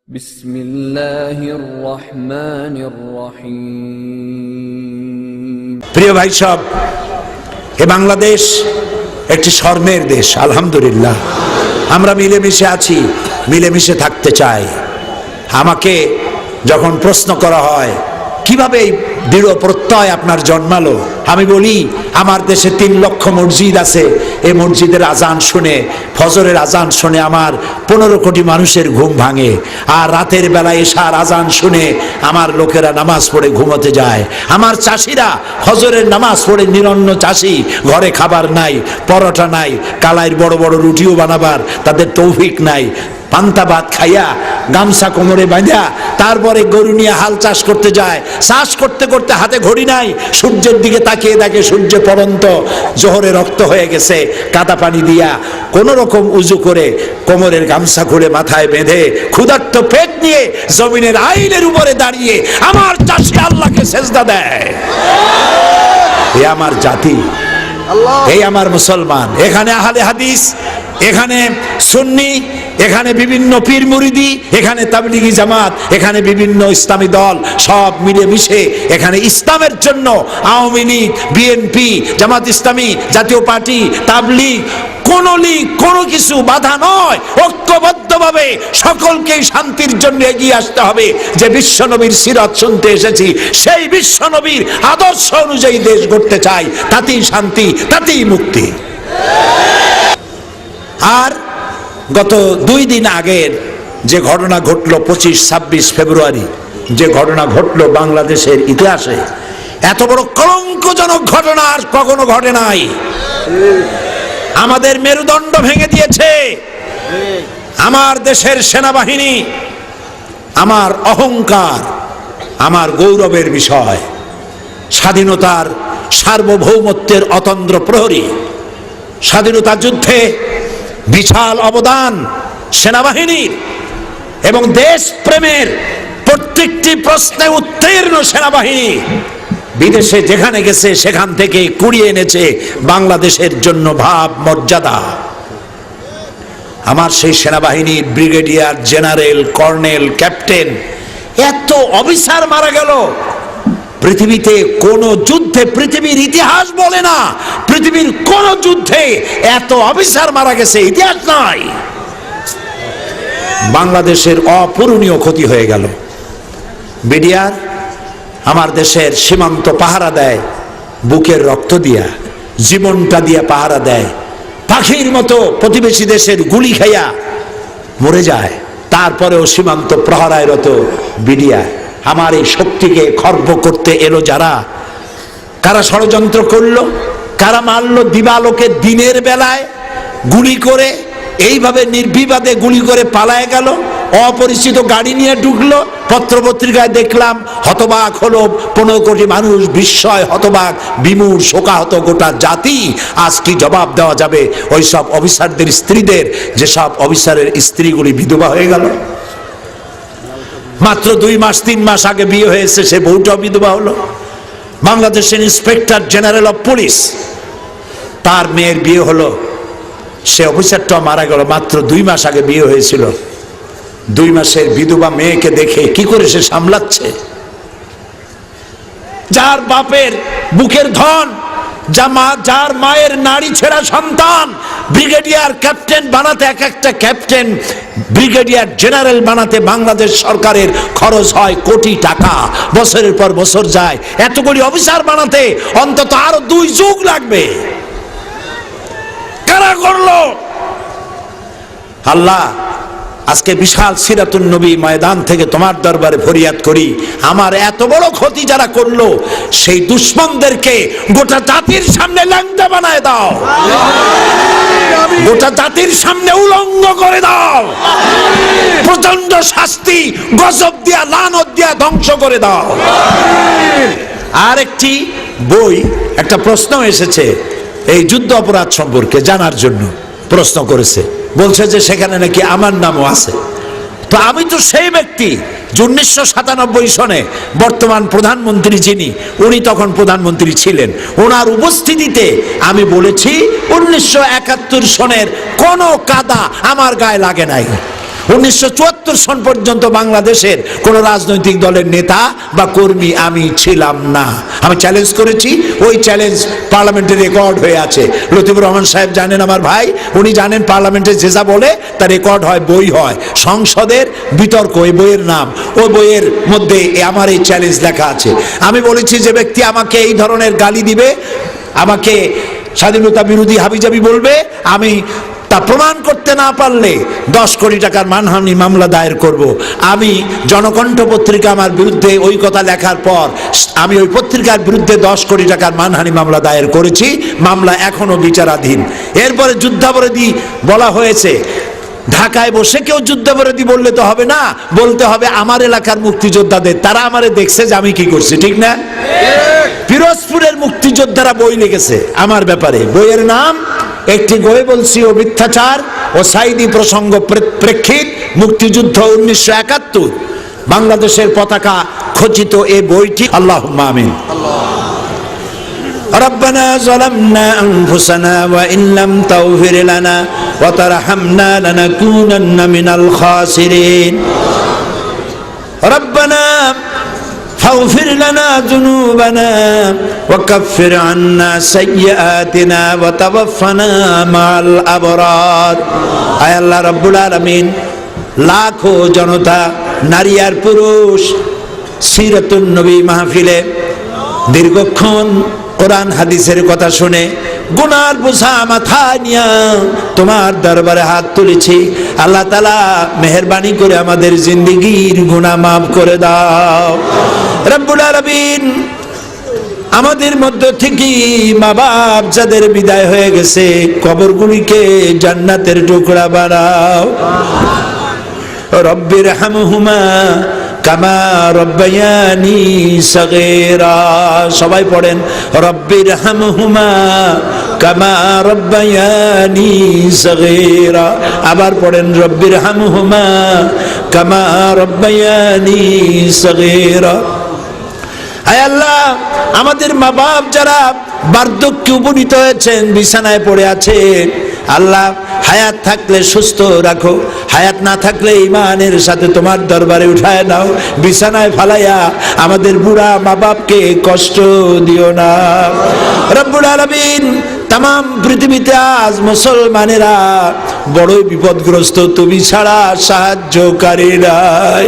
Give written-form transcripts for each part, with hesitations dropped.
বিসমিল্লাহির রহমানির রহিম। প্রিয় ভাই সব, এ বাংলাদেশ একটি স্বর্ণের দেশ। আলহামদুলিল্লাহ, আমরা মিলেমিশে আছি, মিলেমিশে থাকতে চাই। আমাকে যখন প্রশ্ন করা হয় কিভাবে এই দৃঢ় প্রত্যয় আপনার জন্মালো, আমি বলি আমার দেশে 3 লক্ষ মসজিদ আছে। এই মসজিদের আজান শুনে, ফজরের আজান শুনে আমার 15 কোটি মানুষের ঘুম ভাঙে। আর রাতের বেলায় এশার আজান শুনে আমার লোকেরা নামাজ পড়ে ঘুমোতে যায়। আমার চাষিরা ফজরের নামাজ পড়ে, নিরন্ন চাষি, ঘরে খাবার নাই, পরোটা নাই, কালাইয়ের বড় বড় রুটিও বানাবার তাদের তৌফিক নাই। পান্তা ভাত খাইয়া, গামছা কোমরে বাঁধা, তারপরে গরু নিয়ে হাল চাষ করতে যায়। চাষ করতে করতে হাতে ঘড়ি নাই, সূর্যের দিকে তাকিয়ে দেখে সূর্য পড়ন্ত, জোহরে রক্ত হয়ে গেছে। কাদা পানি দিয়া কোন রকম উজু করে কোমরের গামছা খুলে মাথায় বেঁধে ক্ষুধার্ত পেট নিয়ে জমিনের আইলের উপরে দাঁড়িয়ে আমার চাষি আল্লাহকে সেজদা দেয়। এ আমার জাতি, এই আমার মুসলমান। এখানে আহলে হাদিস, এখানে সুন্নি, এখানে বিভিন্ন পীর মুরিদি, এখানে তাবলিগি জামাত, এখানে বিভিন্ন ইসলামী দল, সব মিলে মিশে এখানে ইসলামের জন্য আওয়ামী লীগ, বিএনপি, জামাত ইসলামী, জাতীয় পার্টি, তাবলিগ, কোন লীগ, কোনো কিছু বাধা নয়। ঐক্যবদ্ধভাবে সকলকে শান্তির জন্য এগিয়ে আসতে হবে। যে বিশ্বনবীর সিরাত শুনতে এসেছি, সেই বিশ্বনবীর আদর্শ অনুযায়ী দেশ গড়তে চাই। তাতেই শান্তি, তাতেই মুক্তি। আর গত 2 দিন আগের যে ঘটনা ঘটলো, 25-26 ফেব্রুয়ারি যে ঘটনা ঘটলো বাংলাদেশের ইতিহাসে, এত বড় কলঙ্কজনক ঘটনা আর কখনো ঘটে নাই। আমাদের মেরুদণ্ড ভেঙে দিয়েছে। আমার দেশের সেনাবাহিনী আমার অহংকার, আমার গৌরবের বিষয়। স্বাধীনতার, সার্বভৌমত্বের অতন্দ্র প্রহরী, স্বাধীনতা যুদ্ধে বিশাল অবদান সেনাবাহিনীর এবং দেশ প্রেমের প্রত্যেকটি প্রশ্নে উত্তীর্ণ সেনাবাহিনী বিদেশে যেখানে গেছে সেখান থেকে কুড়িয়ে এনেছে বাংলাদেশের জন্য ভাব মর্যাদা। আমার সেই সেনাবাহিনীর ব্রিগেডিয়ার, জেনারেল, কর্নেল, ক্যাপ্টেন, এত অফিসার মারা গেল। পৃথিবীতে কোন যুদ্ধে, পৃথিবীর ইতিহাস বলে না, পৃথিবীর কোন যুদ্ধে এত অফিসার মারা গেছে ইতিহাস নাই। বাংলাদেশের অপূরণীয় ক্ষতি হয়ে গেল। বিডিআর আমার দেশের সীমান্ত পাহারা দেয়, বুকের রক্ত দিয়া, জীবনটা দিয়া পাহারা দেয়। পাখির মতো প্রতিবেশী দেশের গুলি খাইয়া মরে যায়, তারপরেও সীমান্ত প্রহরায় রত বিডিআর। আমার এই শক্তিকে খর্ব করতে এলো যারা, কারা ষড়যন্ত্র করলো, কারা মারলো দিবালোকে দিনের বেলায় গুলি করে, এইভাবে নির্বিবাদে গুলি করে পালায় গেল। অপরিচিত গাড়ি নিয়ে ঢুকলো। পত্রপত্রিকায় দেখলাম, হতবাক হলো 15 কোটি মানুষ, বিস্ময়, হতবাক, বিমূঢ়, শোকাহত গোটা জাতি। আজ কি জবাব দেওয়া যাবে ওই সব অফিসারদের স্ত্রীদের, যেসব অফিসারের স্ত্রীগুলি বিধবা হয়ে গেল? মাত্র 2 মাস 3 মাস আগে বিয়ে হয়েছে, সে বউটাও বিধবা হলো। বাংলাদেশের ইন্সপেক্টর জেনারেল অফ পুলিশ, তার মেয়ের বিয়ে হলো, সে অফিসারটাও মারা গেল। মাত্র 2 মাস আগে বিয়ে হয়েছিল। 2 মাসের বিধবা মেয়েকে দেখে কি করে সে সামলাচ্ছে? যার বাপের বুকের ধন, যার মায়ের নারী ছেঁড়া সন্তান, ব্রিগেডিয়ার ক্যাপ্টেন বানাতে, এক একটা ক্যাপ্টেন ব্রিগেডিয়ার জেনারেল বানাতে বাংলাদেশ সরকারের খরচ হয় কোটি টাকা। বছরের পর বছর যায়, এতগুলি অফিসার বানাতে অন্তত আরো 2 যুগ লাগবে। কারা করলো? আল্লাহ, আজকে বিশাল সিরাতুন নবী ময়দান থেকে তোমার দরবারে ফরিয়াদ করি, আমার এত বড় ক্ষতি যারা করলো, সেই দুশ্মনদেরকে গোটা জাতির সামনে ল্যাংটা বানায় দাও, গোটা জাতির সামনে উলঙ্গ করে দাও, প্রচন্ড শাস্তি, গজব দিয়া, লানত দিয়া ধ্বংস করে দাও। আর একটি বই, একটা প্রশ্ন এসেছে এই যুদ্ধ অপরাধ সম্পর্কে জানার জন্য, প্রশ্ন করেছে, বলছে যে সেখানে নাকি আমার নামও আছে। তো আমি তো সেই ব্যক্তি, 1997 সনে বর্তমান প্রধানমন্ত্রী যিনি, উনি তখন প্রধানমন্ত্রী ছিলেন, ওনার উপস্থিতিতে আমি বলেছি 1971 সনের কোনো কাদা আমার গায়ে লাগে নাই। 1974 সন পর্যন্ত বাংলাদেশের কোন রাজনৈতিক দলের নেতা বা কর্মী আমি ছিলাম না। আমি চ্যালেঞ্জ করেছি, ওই চ্যালেঞ্জ পার্লামেন্টে রেকর্ড হয়ে আছে। লতিফুর রহমান সাহেব জানেন, আমার ভাই, উনি জানেন পার্লামেন্টে যে যা বলে তা রেকর্ড হয়, বই হয়, সংসদের বিতর্ক, এই বইয়ের নাম, ওই বইয়ের মধ্যে আমার এই চ্যালেঞ্জ লেখা আছে। আমি বলেছি যে ব্যক্তি আমাকে এই ধরনের গালি দিবে, আমাকে স্বাধীনতা বিরোধী হাবিজাবি বলবে, আমি তা প্রমাণ করতে না পারলে 10 কোটি টাকার মানহানি মামলা দায়ের করব। আমি জনকণ্ঠ পত্রিকা আমার বিরুদ্ধে ওই কথা লেখার পর আমি ওই পত্রিকার বিরুদ্ধে 10 কোটি টাকার মানহানি মামলা দায়ের করেছি, মামলা এখনো বিচারাধীন। এরপরে যুদ্ধাপরাধী বলা হয়েছে। ঢাকায় বসে কেউ যুদ্ধাপরাধী বললে তো হবে না, বলতে হবে আমার এলাকার মুক্তিযোদ্ধাদের, তারা আমারে দেখছে যে আমি কি করছি, ঠিক না? পিরোজপুরের মুক্তিযোদ্ধারা বই লিখেছে আমার ব্যাপারে, বইয়ের নাম একটি গোয়েবলসি ও মিথ্যাচার ও সাইদি প্রসঙ্গ প্রেক্ষিত মুক্তিযুদ্ধ 1971, বাংলাদেশের পতাকা খচিত এই বইটি। আল্লাহুম্মা আমিন। ربنا ظلمنا أنفسنا وإن لم تغفر لنا وترحمنا لنكونن من الخاسرين ربنا فاغفر لنا ذنوبنا وكفر عنا سيئاتنا وتوفنا مع الأبرار আয় আল্লাহ রব্বুল আলামিন, লাখো জনতা, নারী আর পুরুষ সিরাতুন নবী মাহফিলে দীর্ঘক্ষণ কোরআন হাদিসের কথা শুনে গুনার বোঝা মাথায় নিয়ে তোমার দরবারে হাত তুলেছি। আল্লাহ তাআলা মেহেরবানি করে আমাদের জিন্দেগীর গুনাহ মাফ করে দাও রব্বুল আলামিন। আমাদের মধ্য থেকে মা বাপ যাদের বিদায় হয়ে গেছে, কবরগুলিকে জান্নাতের টুকরা বানাও। রব্বির হামহুমা কামা রব্বায়ানি সগীরা, সবাই পড়েন রব্বির হামহুমা কামা রব্বায়ানি সগীরা। আবার পড়েন রব্বির হামহুমা কামা রব্বায়ানি সগীরা। আয় আল্লাহ, আমাদের মা বাপ যারা বার্ধক্যে উপনীত হয়েছেন, বিছানায় পড়ে আছে, আল্লাহ হায়াত থাকলে সুস্থ রাখো, হায়াত না থাকলে ঈমানের সাথে তোমার দরবারে উঠায় নাও। বিছানায় ফালাইয়া আমাদের বুড়া মা বাপকে কষ্ট দিও না রব্বুল আলামিন। তাম পৃথিবীতে আজ মুসলমানেরা বড়ই বিপদগ্রস্ত, তুমি ছাড়া সাহায্যকারী নাই।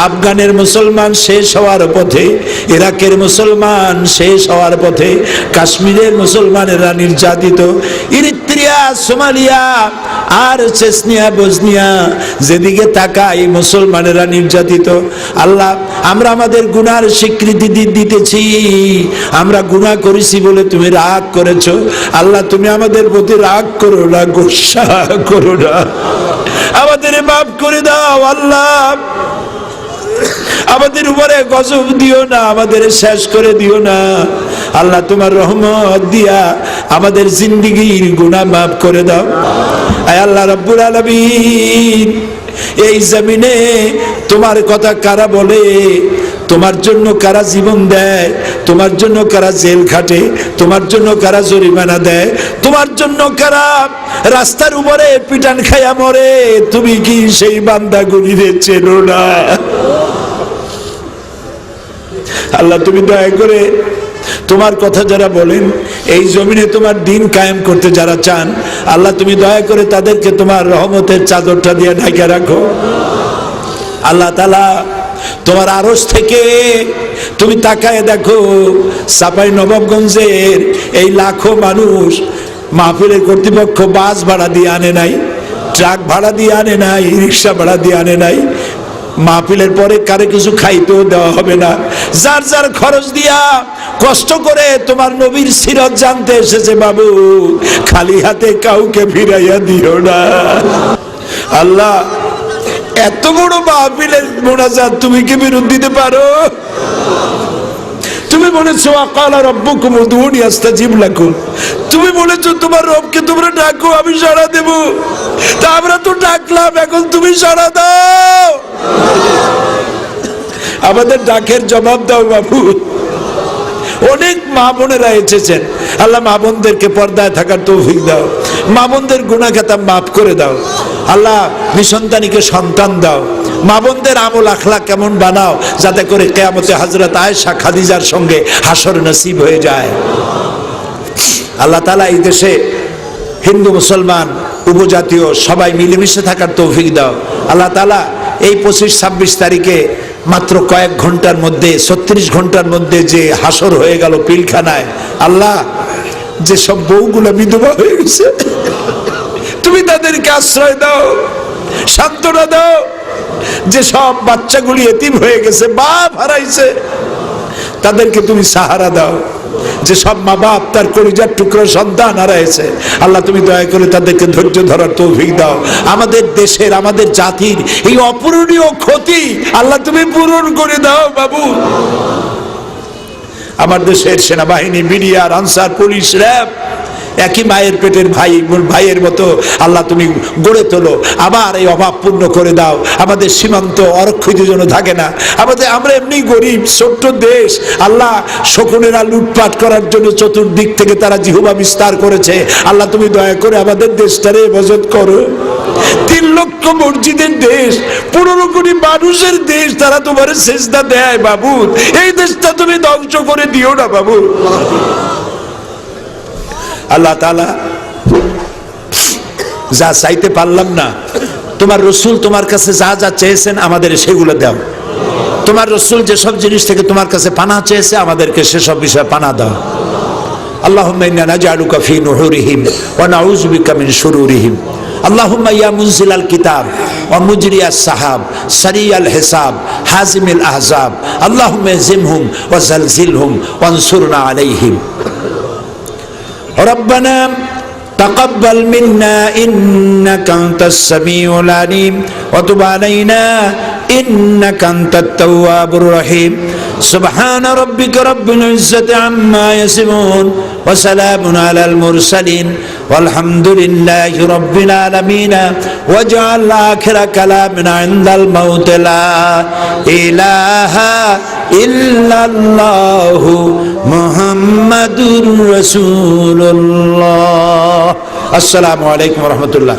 আফগানের মুসলমান শেষ হওয়ার পথে, ইরাকের মুসলমান শেষ হওয়ার পথে, কাশ্মীরের মুসলমানেরা নির্যাতিত, ইরিত্রিয়া, সোমালিয়া আর চেচনিয়া, বসনিয়া, যেদিকে তাকাই মুসলমানেরা নির্যাতিত। আল্লাহ, আমরা আমাদের গুনার স্বীকৃতি দিতেছি, আমরা গুনাহ করেছি বলে তুমি রাগ করেছো। আল্লাহ, তুমি আমাদের প্রতি রাগ করো না, গোসা করো না, আমাদের মাফ করে দাও। আল্লাহ, আমাদের উপরে গজব দিও না, আমাদের শেষ করে দিও না। আল্লাহ, তোমার রহমত দিয়া আমাদের জিন্দেগীর গুনাহ মাফ করে দাও। আয় আল্লাহ রাব্বুল আলামিন, এই জমিনে তোমার কথা কারা বলে, তোমার জন্য কারা জীবন দেয়, তোমার জন্য কারা জেল খাটে, তোমার জন্য কারা জরিমানা দেয়, তোমার জন্য কারা রাস্তার উপরে পিটান খায়া মরে, তুমি কি সেই বান্দাগুলিরে চেনো না? আল্লাহ, তুমি দয়া করে তোমার কথা যারা বলেন, এই জমিনে তোমার দিন কায়েম করতে যারা চান, আল্লাহ তুমি দয়া করে তাদেরকে তোমার রহমতের চাদরটা দিয়ে ঢাকা রাখো। আল্লাহ তাআলা, তোমার আরশ থেকে তুমি তাকায় দেখো, চাঁপাই নবাবগঞ্জের এই লাখো মানুষ মাহফিলের কর্তৃপক্ষ বাস ভাড়া দিয়ে আনে নাই, ট্রাক ভাড়া দিয়ে আনে নাই, রিক্সা ভাড়া দিয়ে আনে নাই। মাহফিলের পরে কারে কিছু খাইতেও দেওয়া হবে না, যার যার খরচ দিয়া কষ্ট করে তোমার নবীর সিরত জানতে এসেছে। বাবু, খালি হাতে কাউকে ফিরাইয়া দিও না। আল্লাহ, এত বড় মাহফিলের মোনাজাত তুমি কি বিরোধ দিতে পারো? তুমি বলেছো আকালা রব্বুকুম উদউনি আস্তাজিব লাকুম, তুমি বলেছো তোমার রবকে তোমরা ডাকো, আমি সাড়া দেব। তা আমরা তো ডাকলাম, এখন তুমি সাড়া দাও, আমাদের ডাকের জবাব দাও বাবু। অনেক মা বোনেরা এসেছেন, আল্লাহ মা বোনদেরকে পর্দায় থাকার তৌফিক দাও, মা বোনদের গুনাহ খাতা মাফ করে দাও। আল্লাহ নিঃসন্তানীকে সন্তান দাও, মা বোনদের আমল আখলাক কেমন বানাও যাতে করে কিয়ামতে হযরত আয়েশা খাদিজার সঙ্গে হাসর নসিব হয়ে যায়। আল্লাহ তাআলা এই দেশে হিন্দু মুসলমান উপজাতীয় সবাই মিলেমিশে থাকার তৌফিক দাও। আল্লাহ তাআলা এই 25-26 তারিখে মাত্র কয়েক ঘন্টার মধ্যে 36 ঘন্টার মধ্যে যে হাসর হয়ে গেল পিলখানায়, আল্লাহ যে সব বউগুলো বিধবা হয়ে গেছে তুমি তাদেরকে আশ্রয় দাও, সান্ত্বনা দাও। যে সব বাচ্চাগুলি এতিম হয়ে গেছে, বাপ হারাইছে, তাদেরকে তুমি সাহারা দাও। যে সব মা বাপ তার কলিজার টুকরো সন্তান হারাইছে, আল্লাহ তুমি দয়া করে তাদেরকে ধৈর্য ধরার তৌফিক দাও। আমাদের দেশের, আমাদের জাতির এই অপূরণীয় ক্ষতি আল্লাহ তুমি পূরণ করে দাও বাবু। আমার দেশের সেনাবাহিনী, বিডিআর, আনসার, পুলিশ, র্যাব একই মায়ের পেটের ভাইয়ের মতো আল্লাহ তুমি গড়ে তোলো। আবার এই অভাব পূর্ণ করে দাও। আমাদের সীমান্ত অরক্ষিত যেন থাকে না। আমরা এমনি গরিব ছোট্ট দেশ, আল্লাহ শকুনেরা লুটপাট করার জন্য চতুর্দিক থেকে তারা জিহ্বা বিস্তার করেছে। আল্লাহ তুমি দয়া করে আমাদের দেশটারে হেফাজত করো। 3 লক্ষ মসজিদের দেশ, 15 কোটি মানুষের দেশ, তারা তোমার সেজদা দেয় বাবু। এই দেশটা তুমি ধ্বংস করে দিও না বাবু। আল্লাহ তাআলা যা চাইতে পারলাম না, তোমার রসুল তোমার কাছে যা যা চেয়েছেন আমাদের সেগুলো দাও। তোমার রসুল যেসব জিনিস থেকে তোমার কাছে পানাহ চেয়েছে আমাদেরকে সেসব বিষয়ে পানাহ দাও। আল্লাহুম্মা ইন্না নাজআলুকা ফি নুহুরিহিম ওয়া নাউযু বিকা মিন শুরুরিহিম। আল্লাহুম্মা ইয়া মুনজিলাল কিতাব ওয়া মুজরিয়াস সাহাব সারিয়াল হিসাব হাজিমিল আহজাব আল্লাহুম্মা ইহজিমহুম ওয়া জালজিলহুম ওয়ানসুরনা আলাইহিম। ربنا تقبل منا إنك أنت السميع العليم وتب علينا إنك أنت التواب الرحيم سبحان ربك رب العزة عما يصفون وسلام على المرسلين والحمد لله رب العالمين واجعل آخر كلامنا عند الموت لا إله إلا الله محمد رسول الله। السلام عليكم ورحمة الله।